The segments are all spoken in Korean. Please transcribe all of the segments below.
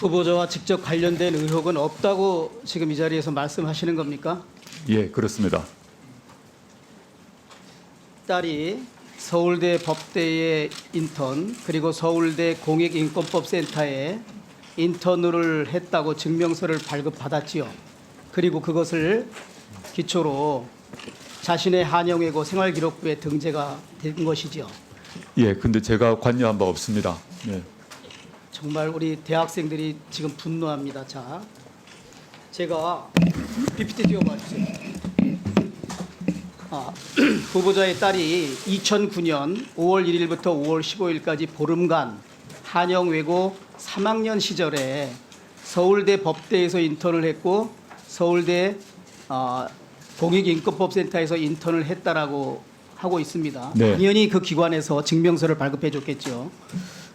후보자와 직접 관련된 의혹은 없다고 지금 이 자리에서 말씀하시는 겁니까? 예, 그렇습니다. 딸이 서울대 법대의 인턴 그리고 서울대 공익인권법센터에 인턴을 했다고 증명서를 발급받았지요. 그리고 그것을 기초로 자신의 한영외고 생활기록부에 등재가 된 것이지요. 예, 근데 제가 관여한 바 없습니다. 예. 정말 우리 대학생들이 지금 분노합니다. 자, 제가 PPT 띄워봐 주세요. 후보자의 딸이 2009년 5월 1일부터 5월 15일까지 보름간 한영외고 3학년 시절에 서울대 법대에서 인턴을 했고 서울대 공익인권법센터에서 인턴을 했다라고 하고 있습니다. 네. 당연히 그 기관에서 증명서를 발급해 줬겠죠.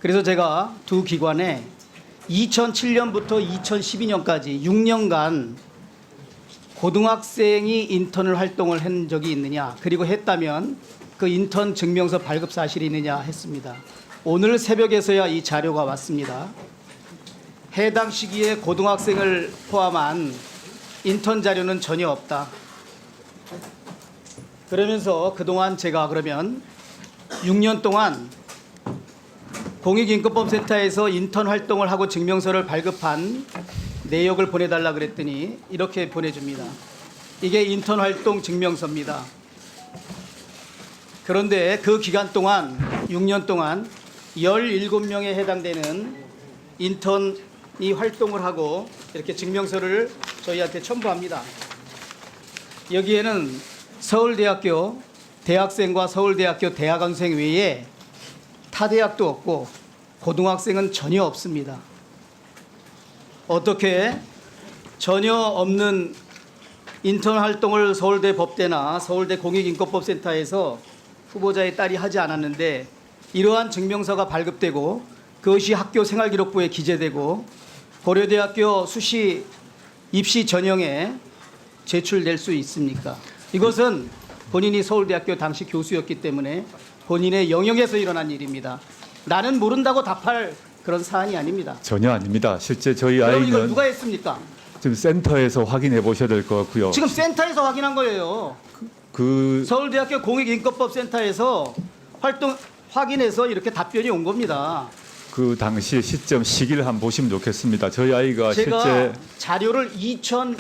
그래서 제가 두 기관에 2007년부터 2012년까지 6년간 고등학생이 인턴을 활동을 한 적이 있느냐, 그리고 했다면 그 인턴 증명서 발급 사실이 있느냐 했습니다. 오늘 새벽에서야 이 자료가 왔습니다. 해당 시기에 고등학생을 포함한 인턴 자료는 전혀 없다. 그러면서 그동안 제가 그러면 6년 동안 공익인권법센터에서 인턴 활동을 하고 증명서를 발급한 내역을 보내달라 그랬더니 이렇게 보내줍니다. 이게 인턴 활동 증명서입니다. 그런데 그 기간 동안 6년 동안 17명에 해당되는 인턴이 활동을 하고 이렇게 증명서를 저희한테 첨부합니다. 여기에는 서울대학교 대학생과 서울대학교 대학원생 외에 타 대학도 없고 고등학생은 전혀 없습니다. 어떻게 전혀 없는 인턴 활동을 서울대 법대나 서울대 공익인권법센터에서 후보자의 딸이 하지 않았는데 이러한 증명서가 발급되고 그것이 학교 생활기록부에 기재되고 고려대학교 수시 입시 전형에 제출될 수 있습니까? 이것은 본인이 서울대학교 당시 교수였기 때문에 본인의 영역에서 일어난 일입니다. 나는 모른다고 답할 그런 사안이 아닙니다. 전혀 아닙니다. 실제 저희 그럼 이걸 아이는 누가 했습니까? 지금 센터에서 확인해 보셔야 될 것 같고요. 지금 센터에서 확인한 거예요. 그 서울대학교 공익인권법센터에서 활동 확인해서 이렇게 답변이 온 겁니다. 그 당시 시점 시기를 한번 보시면 좋겠습니다. 저희 아이가 제가 실제 자료를 2007년부터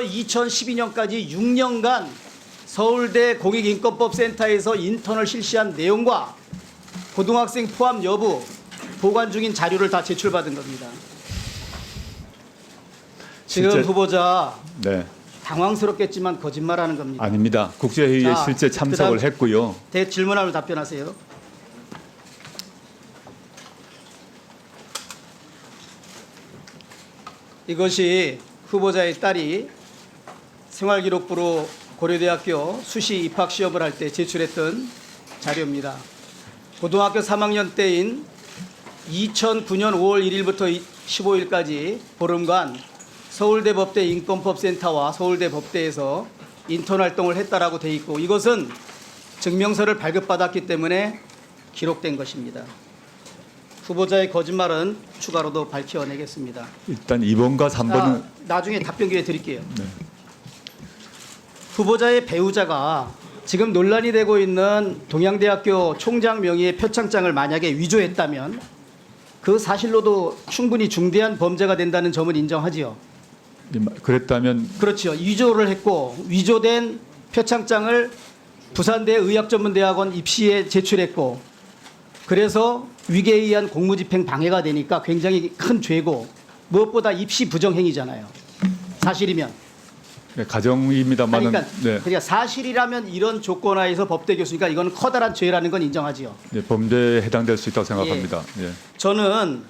2012년까지 6년간 서울대 공익인권법센터에서 인턴을 실시한 내용과 고등학생 포함 여부 보관 중인 자료를 다 제출받은 겁니다. 지금 실제- 후보자 네, 당황스럽겠지만 거짓말하는 겁니다. 아닙니다. 국제회의에 자, 실제 참석을 그다음- 했고요. 질문하면 답변하세요. 이것이 후보자의 딸이 생활기록부로 고려대학교 수시 입학시험을 할 때 제출했던 자료입니다. 고등학교 3학년 때인 2009년 5월 1일부터 15일까지 보름간 서울대 법대 인권법센터와 서울대 법대에서 인턴 활동을 했다라고 돼 있고 이것은 증명서를 발급받았기 때문에 기록된 것입니다. 후보자의 거짓말은 추가로도 밝혀내겠습니다. 일단 2번과 3번은 나중에 답변 기회 드릴게요. 네. 후보자의 배우자가 지금 논란이 되고 있는 동양대학교 총장 명의의 표창장을 만약에 위조했다면 그 사실로도 충분히 중대한 범죄가 된다는 점은 인정하지요. 그랬다면 그렇죠. 위조를 했고 위조된 표창장을 부산대 의학전문대학원 입시에 제출했고 그래서 위계에 의한 공무집행 방해가 되니까 굉장히 큰 죄고 무엇보다 입시 부정행위잖아요. 사실이면. 네, 가정입니다만은 그러니까 사실이라면 이런 조건 하에서 법대 교수니까 이건 커다란 죄라는 건 인정하지요. 네, 범죄에 해당될 수 있다고 생각합니다. 예. 저는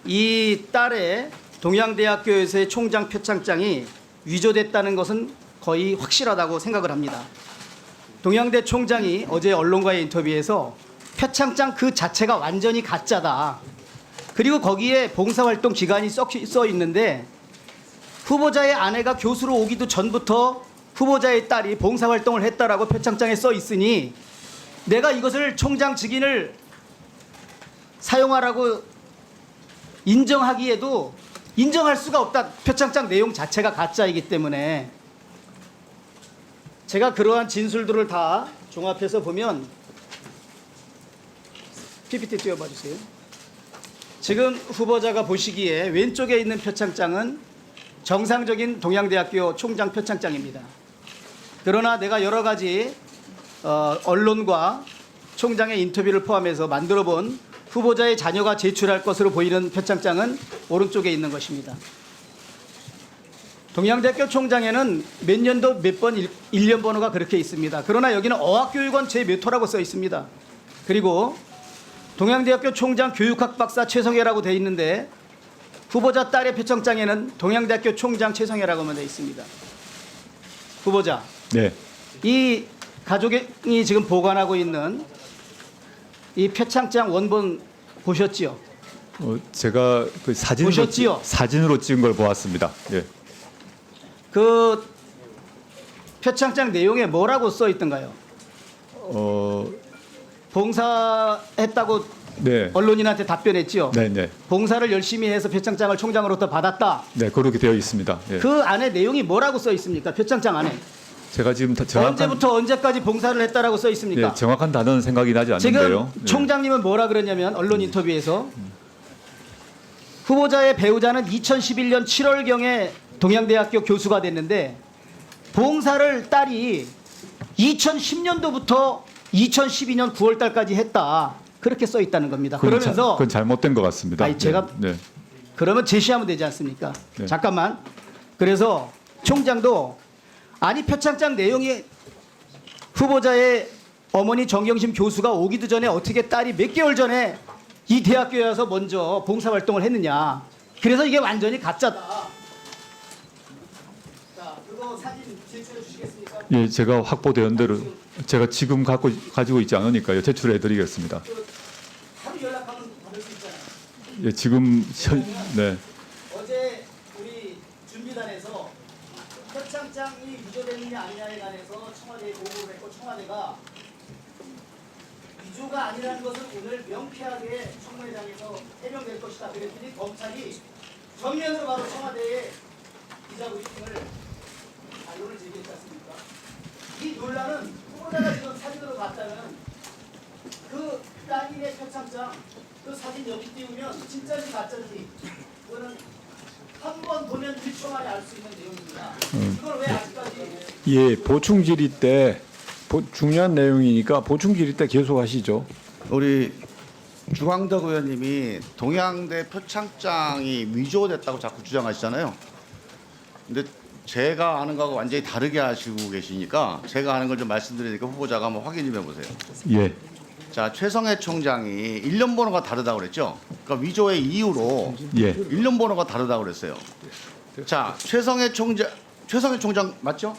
이 딸의 동양대학교에서의 총장 표창장이 위조됐다는 것은 거의 확실하다고 생각을 합니다. 동양대 총장이 어제 언론과의 인터뷰에서 표창장 그 자체가 완전히 가짜다. 그리고 거기에 봉사활동 기간이 써 있는데 후보자의 아내가 교수로 오기도 전부터 후보자의 딸이 봉사활동을 했다라고 표창장에 써 있으니 내가 이것을 총장 직인을 사용하라고 인정하기에도 인정할 수가 없다. 표창장 내용 자체가 가짜이기 때문에 제가 그러한 진술들을 다 종합해서 보면 PPT 띄워봐 주세요. 지금 후보자가 보시기에 왼쪽에 있는 표창장은 정상적인 동양대학교 총장 표창장입니다. 그러나 내가 여러 가지 언론과 총장의 인터뷰를 포함해서 만들어본 후보자의 자녀가 제출할 것으로 보이는 표창장은 오른쪽에 있는 것입니다. 동양대학교 총장에는 몇 년도 몇 번 일련 번호가 그렇게 있습니다. 그러나 여기는 어학교육원 제 몇 호라고 써 있습니다. 그리고 동양대학교 총장 교육학 박사 최성혜라고 돼 있는데 후보자 딸의 표창장에는 동양대학교 총장 최성혜라고만 돼 있습니다. 후보자, 네. 이 가족이 지금 보관하고 있는 이 표창장 원본 보셨지요? 제가 그 보셨지요? 사진으로 찍은 걸 보았습니다. 예. 그 표창장 내용에 뭐라고 써 있던가요? 봉사했다고 네. 언론인한테 답변했지요? 네, 네. 봉사를 열심히 해서 표창장을 총장으로부터 받았다. 네, 그렇게 되어 있습니다. 예. 그 안에 내용이 뭐라고 써 있습니까? 표창장 안에. 제가 지금 정확한 언제부터 언제까지 봉사를 했다라고 써 있습니까? 네, 정확한 단어는 생각이 나지 않는데요. 지금 네. 총장님은 뭐라 그러냐면 언론 인터뷰에서 후보자의 배우자는 2011년 7월경에 동양대학교 교수가 됐는데 봉사를 딸이 2010년도부터 2012년 9월달까지 했다. 그렇게 써 있다는 겁니다. 그러면서 그건 잘못된 것 같습니다. 아니, 제가 네. 그러면 제시하면 되지 않습니까? 네. 잠깐만. 그래서 총장도 아니 표창장 내용이 후보자의 어머니 정경심 교수가 오기도 전에 어떻게 딸이 몇 개월 전에 이 대학교에 와서 먼저 봉사활동을 했느냐. 그래서 이게 완전히 가짜다. 자, 그거 사진 제출해 주시겠습니까? 예, 제가 확보된 대로 제가 지금 가지고 있지 않으니까요. 제출해 드리겠습니다. 하루 연락하면 받을 수 있잖아요. 예, 지금 네. 어제 우리 준비단에서 표창장이 위조됐느냐 아니냐에 관해서 청와대에 보고를 했고 청와대가 위조가 아니라는 것은 오늘 명쾌하게 청문회장에서 해명될 것이다. 그랬더니 검찰이 정면으로 바로 청와대에 기자 브리핑을 반론을 제기했지 않습니까? 이 논란은 후보자가 지금 사진으로 봤다는 그 따님의 표창장 그 사진 여기 띄우면 진짜인지 가짜인지 그거는 한 번 보면 1초 만에 알 수 있는 내용입니다. 이걸 왜 아직까지 예, 보충 질의 때 중요한 내용이니까 보충 질의 때 계속 하시죠. 우리 주광덕 의원님이 동양대 표창장이 위조됐다고 자꾸 주장하시잖아요. 근데 제가 아는 거하고 완전히 다르게 하시고 계시니까 제가 아는 걸 좀 말씀드리니까 후보자가 한번 확인 좀 해보세요. 예. 자, 최성해 총장이 일련 번호가 다르다고 그랬죠. 그러니까 위조의 이유로 예. 일련 번호가 다르다고 그랬어요. 자, 최성해 총장 맞죠?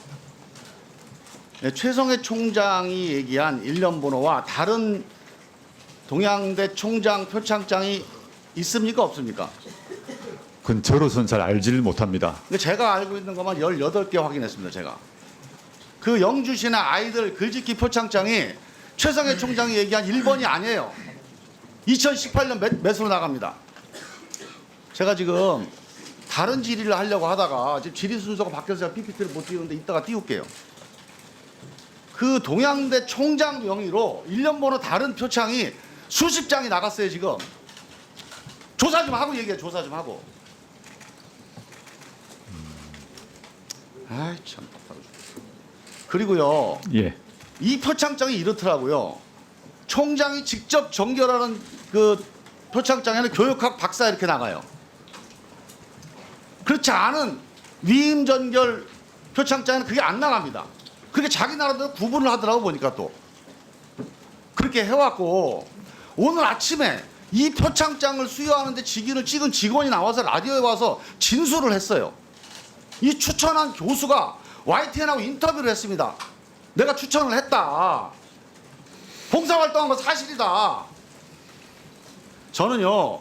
네, 최성해 총장이 얘기한 일련 번호와 다른 동양대 총장 표창장이 있습니까 없습니까? 그건 저로서는 잘 알지를 못합니다. 근데 제가 알고 있는 것만 18개 확인했습니다. 제가. 그 영주시나 아이들 글짓기 표창장이 최성해 총장이 얘기한 1번이 아니에요. 2018년 몇으로 나갑니다. 제가 지금 다른 질의를 하려고 하다가 지금 질의 순서가 바뀌어서 제가 PPT를 못 띄우는데 이따가 띄울게요. 그 동양대 총장 명의로 1년 번호 다른 표창이 수십 장이 나갔어요. 지금. 조사 좀 하고 얘기해. 조사 좀 하고. 아이 참 답답해 죽겠어. 그리고요. 예. 이 표창장이 이렇더라고요. 총장이 직접 전결하는 그 표창장에는 교육학 박사 이렇게 나가요. 그렇지 않은 위임 전결 표창장에는 그게 안 나갑니다. 그렇게 자기 나라대로 구분을 하더라고 보니까 또. 그렇게 해왔고 오늘 아침에 이 표창장을 수여하는데 직인을 찍은 직원이 나와서 라디오에 와서 진술을 했어요. 이 추천한 교수가 YTN하고 인터뷰를 했습니다. 내가 추천을 했다. 봉사활동한 거 사실이다. 저는요.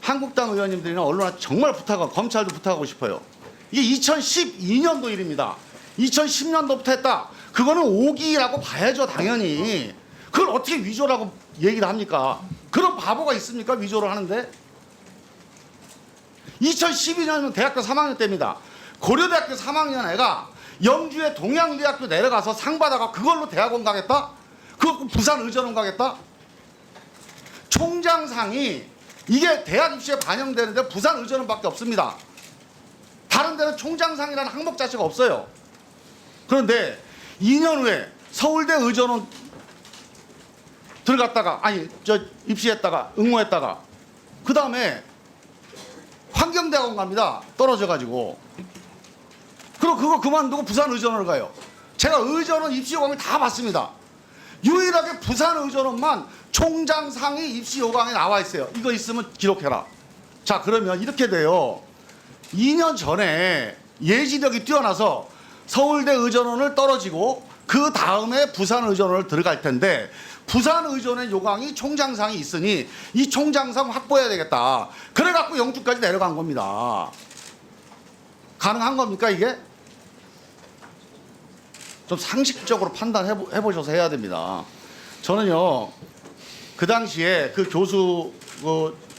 한국당 의원님들이나 언론한테 정말 부탁하고 검찰도 부탁하고 싶어요. 이게 2012년도 일입니다. 2010년도부터 했다. 그거는 오기라고 봐야죠. 당연히. 그걸 어떻게 위조라고 얘기를 합니까? 그런 바보가 있습니까? 위조를 하는데. 2012년은 대학교 3학년 때입니다. 고려대학교 3학년 애가 영주의 동양대학교 내려가서 상 받아가 그걸로 대학원 가겠다? 그거 부산 의전원 가겠다? 총장상이 이게 대학 입시에 반영되는데 부산 의전원밖에 없습니다. 다른 데는 총장상이라는 항목 자체가 없어요. 그런데 2년 후에 서울대 의전원 들어갔다가 아니 저 입시했다가 응모했다가 그 다음에 환경대학원 갑니다. 떨어져 가지고. 그리고 그거 그만두고 부산 의전원을 가요. 제가 의전원 입시 요강을 다 봤습니다. 유일하게 부산 의전원만 총장상이 입시 요강에 나와 있어요. 이거 있으면 기록해라. 자, 그러면 이렇게 돼요. 2년 전에 예지력이 뛰어나서 서울대 의전원을 떨어지고 그 다음에 부산 의전원을 들어갈 텐데 부산 의전원의 요강이 총장상이 있으니 이 총장상 확보해야 되겠다. 그래갖고 영주까지 내려간 겁니다. 가능한 겁니까 이게? 좀 상식적으로 판단해 보셔서 해야 됩니다. 저는요 그 당시에 그 교수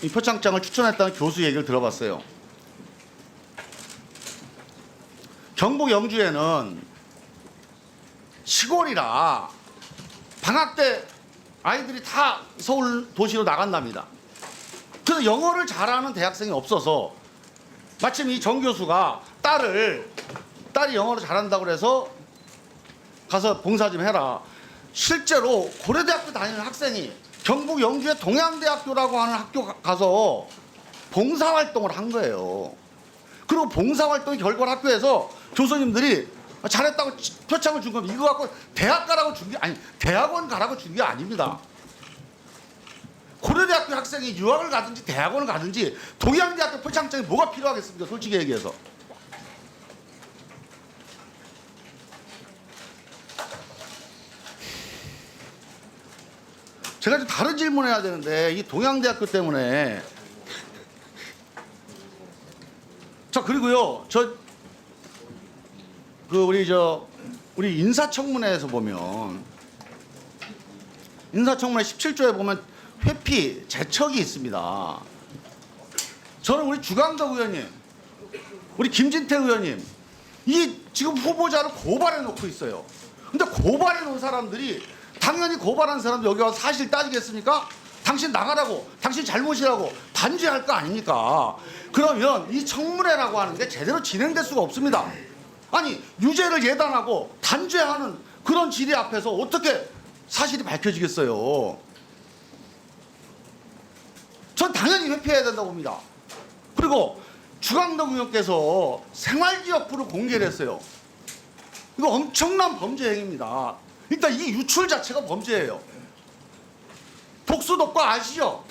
이 표창장을 추천했다는 교수 얘기를 들어봤어요. 경북 영주에는 시골이라 방학 때 아이들이 다 서울 도시로 나간답니다. 그래서 영어를 잘하는 대학생이 없어서 마침 이 정 교수가 딸이 영어를 잘한다고 그래서 가서 봉사 좀 해라. 실제로 고려대학교 다니는 학생이 경북 영주의 동양대학교라고 하는 학교 가서 봉사활동을 한 거예요. 그리고 봉사활동 결과 학교에서 교수님들이 잘했다고 표창을 준 겁니다. 이거 갖고 대학 가라고 준 게 아니 대학원 가라고 준 게 아닙니다. 고려대학교 학생이 유학을 가든지 대학원을 가든지 동양대학교 표창장이 뭐가 필요하겠습니까? 솔직히 얘기해서. 제가 좀 다른 질문해야 되는데 이 동양대학교 때문에 자 그리고요 우리 인사청문회에서 보면 인사청문회 17조에 보면 회피 제척이 있습니다. 저는 우리 주강덕 의원님, 우리 김진태 의원님 이 지금 후보자를 고발해 놓고 있어요. 근데 고발해 놓은 사람들이 당연히 고발한 사람들 여기 와서 사실 따지겠습니까? 당신 나가라고, 당신 잘못이라고 단죄할 거 아닙니까? 그러면 이 청문회라고 하는 게 제대로 진행될 수가 없습니다. 아니 유죄를 예단하고 단죄하는 그런 질의 앞에서 어떻게 사실이 밝혀지겠어요? 전 당연히 회피해야 된다고 봅니다. 그리고 주강덕 의원께서 생활기록부를 공개를 했어요. 이거 엄청난 범죄 행위입니다. 일단 이 유출 자체가 범죄예요. 독수독과 아시죠?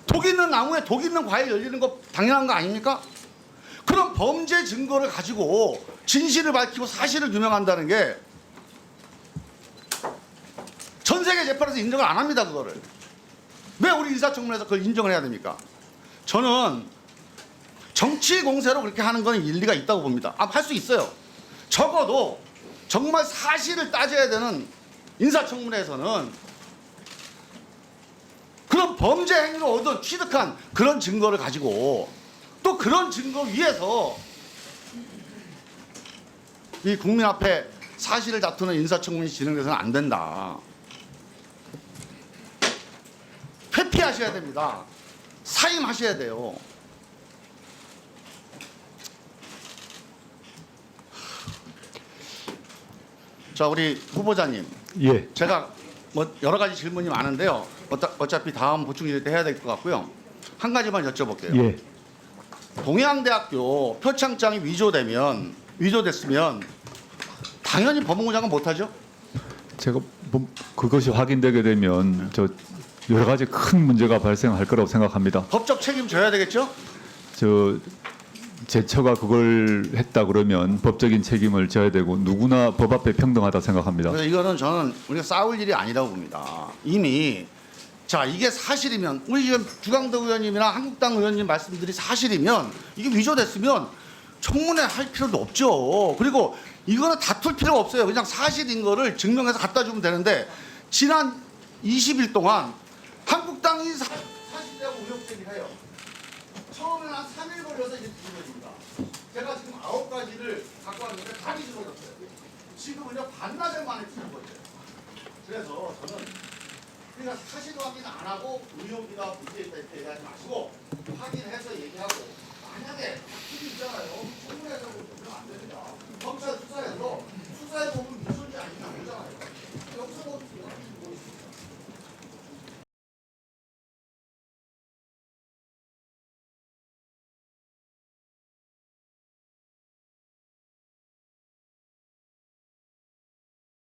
독 있는 나무에 독 있는 과일 열리는 거 당연한 거 아닙니까? 그런 범죄 증거를 가지고 진실을 밝히고 사실을 규명한다는 게 전 세계 재판에서 인정을 안 합니다. 그거를. 왜 우리 인사청문회에서 그걸 인정을 해야 됩니까? 저는 정치 공세로 그렇게 하는 건 일리가 있다고 봅니다. 할 수 있어요. 적어도 정말 사실을 따져야 되는 인사청문회에서는 그런 범죄 행위로 얻은 취득한 그런 증거를 가지고 또 그런 증거 위에서 이 국민 앞에 사실을 다투는 인사청문회 진행돼서는 안 된다. 회피하셔야 됩니다. 사임하셔야 돼요. 자, 우리 후보자님. 예. 제가 뭐 여러 가지 질문이 많은데요. 어차피 다음 보충질 때 해야 될 것 같고요. 한 가지만 여쭤볼게요. 예. 동양대학교 표창장이 위조됐으면 당연히 법무부 장관 못하죠? 제가 그것이 확인되게 되면 저 여러 가지 큰 문제가 발생할 거라고 생각합니다. 법적 책임 져야 되겠죠? 제 처가 그걸 했다 그러면 법적인 책임을 져야 되고 누구나 법 앞에 평등하다 생각합니다. 그래서 이거는 저는 우리가 싸울 일이 아니라고 봅니다. 이미 자 이게 사실이면 우리 지금 주강덕 의원님이나 한국당 의원님 말씀들이 사실이면 이게 위조됐으면 청문회 할 필요도 없죠. 그리고 이거는 다툴 필요가 없어요. 그냥 사실인 거를 증명해서 갖다 주면 되는데 지난 20일 동안 한국당이 사실이라고 의혹 제기해요. 처음에는 한 그래서 이제 뒤집어집니다. 제가 지금 9가지를 갖고 왔는데 다 뒤집어졌어요. 지금은요 반나절 만에 뒤집은 거죠. 그래서 저는 그러니까 사실 확인 안 하고 의혹이나 문제 있다 이렇게 얘기하지 마시고 확인해서 얘기하고 만약에 확실히 있잖아요. 충분히